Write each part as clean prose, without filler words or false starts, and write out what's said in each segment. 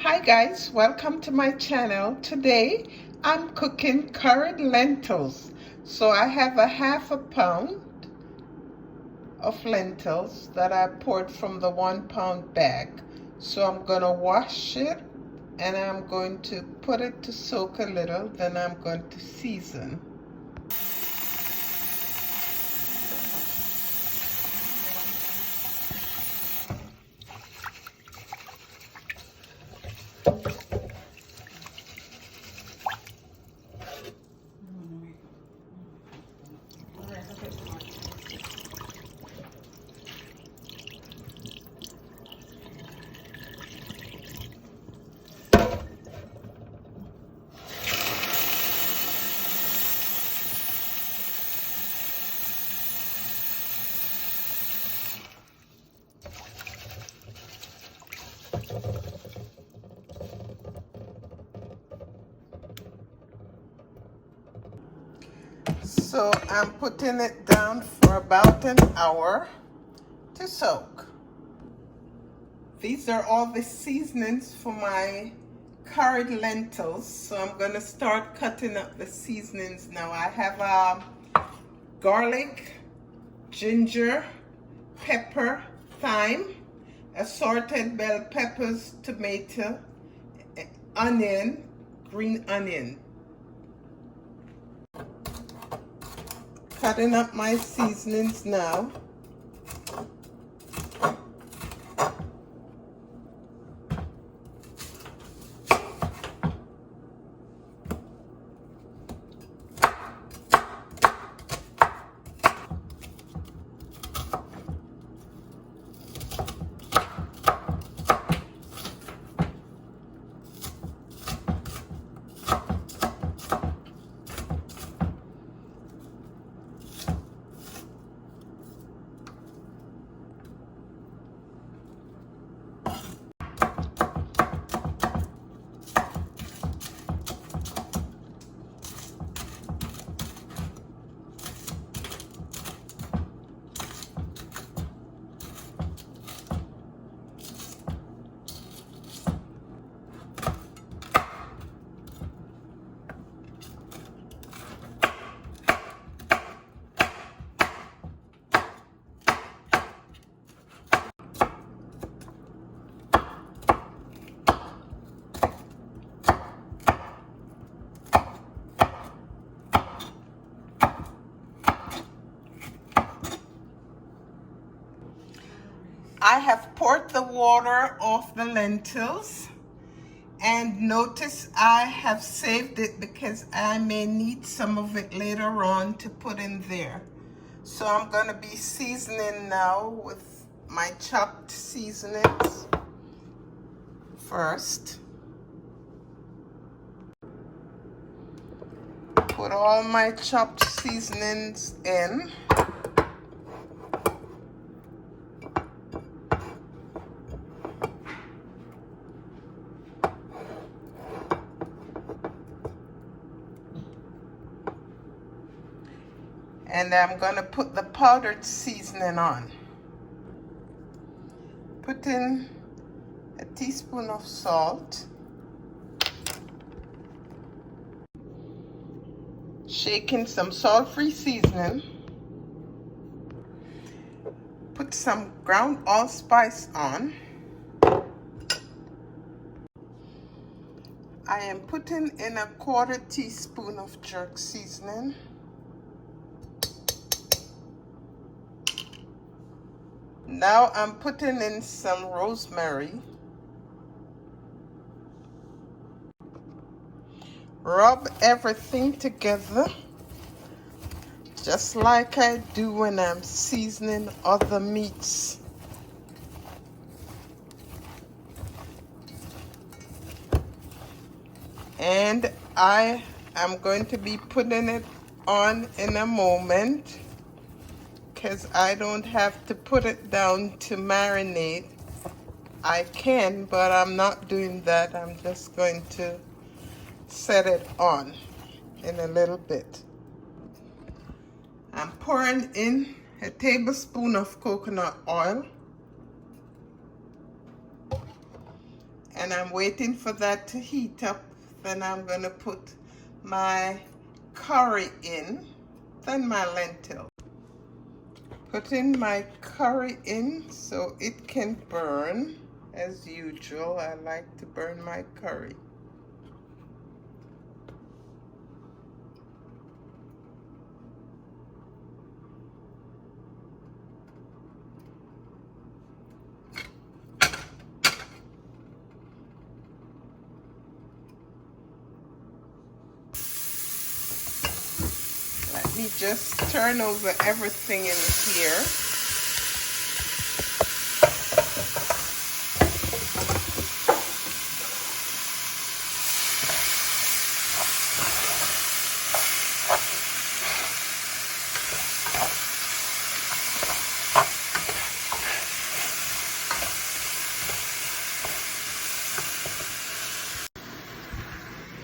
Hi guys, welcome to my channel. Today I'm cooking curried lentils. So I have a half a pound of lentils that I poured from the 1 pound bag. So I'm gonna wash it and I'm going to put it to soak a little, then I'm going to season. So I'm putting it down for about an hour to soak. These are all the seasonings for my curried lentils. So I'm going to start cutting up the seasonings now. I have garlic, ginger, pepper, thyme, assorted bell peppers, tomato, onion, green onion. Cutting up my seasonings now. I have poured the water off the lentils, and notice I have saved it because I may need some of it later on to put in there. So I'm going to be seasoning now with my chopped seasonings first. Put all my chopped seasonings in. And I'm going to put the powdered seasoning on. Put in a teaspoon of salt. Shake in some salt-free seasoning. Put some ground allspice on. I am putting in a 1/4 teaspoon of jerk seasoning. Now I'm putting in some rosemary. Rub everything together, just like I do when I'm seasoning other meats. And I am going to be putting it on in a moment, because I don't have to put it down to marinate. I can, but I'm not doing that. I'm just going to set it on in a little bit. I'm pouring in a tablespoon of coconut oil. and I'm waiting for that to heat up. Then I'm gonna put my curry in, then my lentil. Putting my curry in so it can burn. As usual, I like to burn my curry. Let me just turn over everything in here.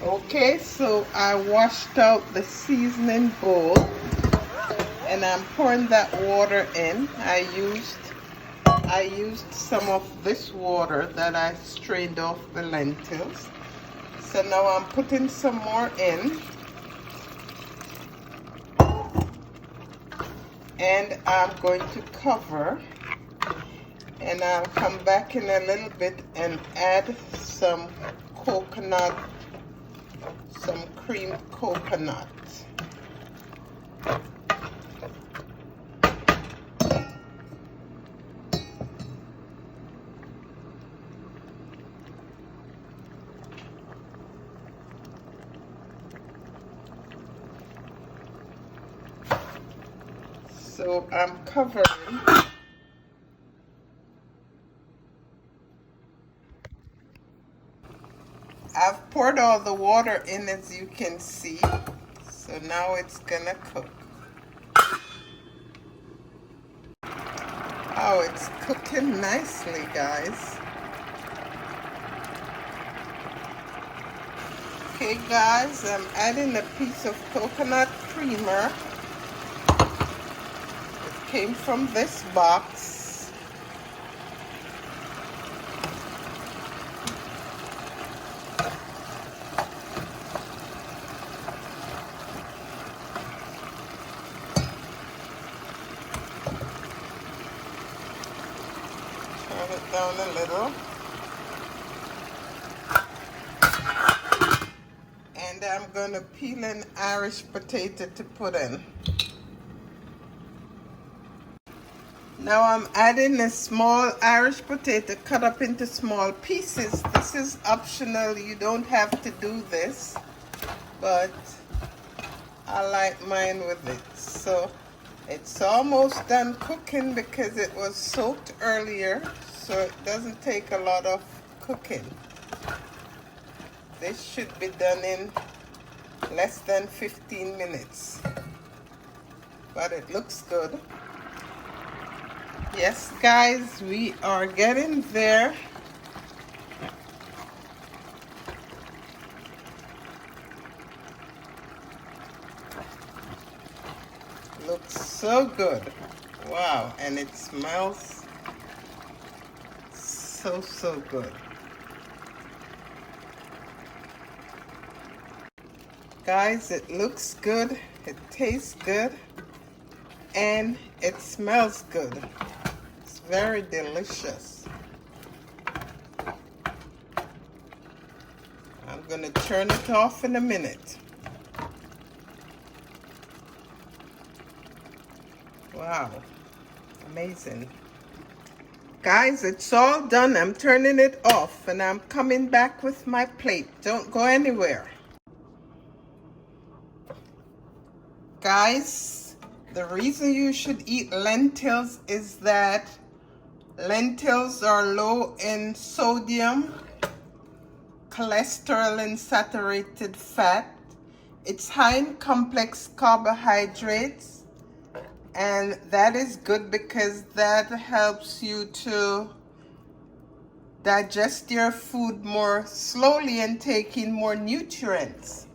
Okay, so I washed out the seasoning bowl and I'm pouring that water in. I used some of this water that I strained off the lentils. So now I'm putting some more in. And I'm going to cover, and I'll come back in a little bit and add some coconut, some creamed coconut. So I'm covering. I've poured all the water in, as you can see. So now it's gonna cook. Oh, it's cooking nicely, guys. Okay, guys, I'm adding a piece of coconut creamer. It came from this box. Turn it down a little. And I'm going to peel an Irish potato to put in. Now I'm adding a small Irish potato cut up into small pieces. This is optional. You don't have to do this, but I like mine with it. So it's almost done cooking because it was soaked earlier, so it doesn't take a lot of cooking. This should be done in less than 15 minutes, but it looks good. Yes, guys, we are getting there. Looks so good. Wow, and it smells so good. Guys, it looks good, it tastes good, and it smells good. It's very delicious. I'm gonna turn it off in a minute. Wow, amazing. Guys, it's all done. I'm turning it off and I'm coming back with my plate. Don't go anywhere. Guys, the reason you should eat lentils is that lentils are low in sodium, cholesterol, and saturated fat. It's high in complex carbohydrates, and that is good because that helps you to digest your food more slowly and take in more nutrients.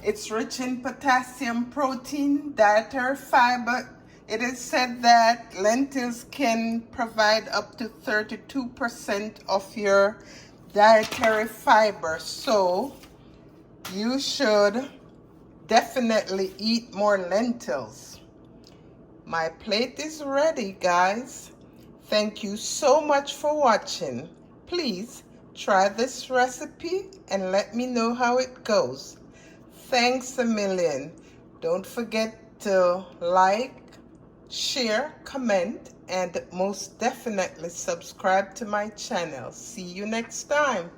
It's rich in potassium, protein, dietary fiber. It is said that lentils can provide up to 32% of your dietary fiber, so you should definitely eat more lentils. My plate is ready, guys. Thank you so much for watching. Please try this recipe and let me know how it goes. Thanks a million. Don't forget to like, share, comment, and most definitely subscribe to my channel. See you next time.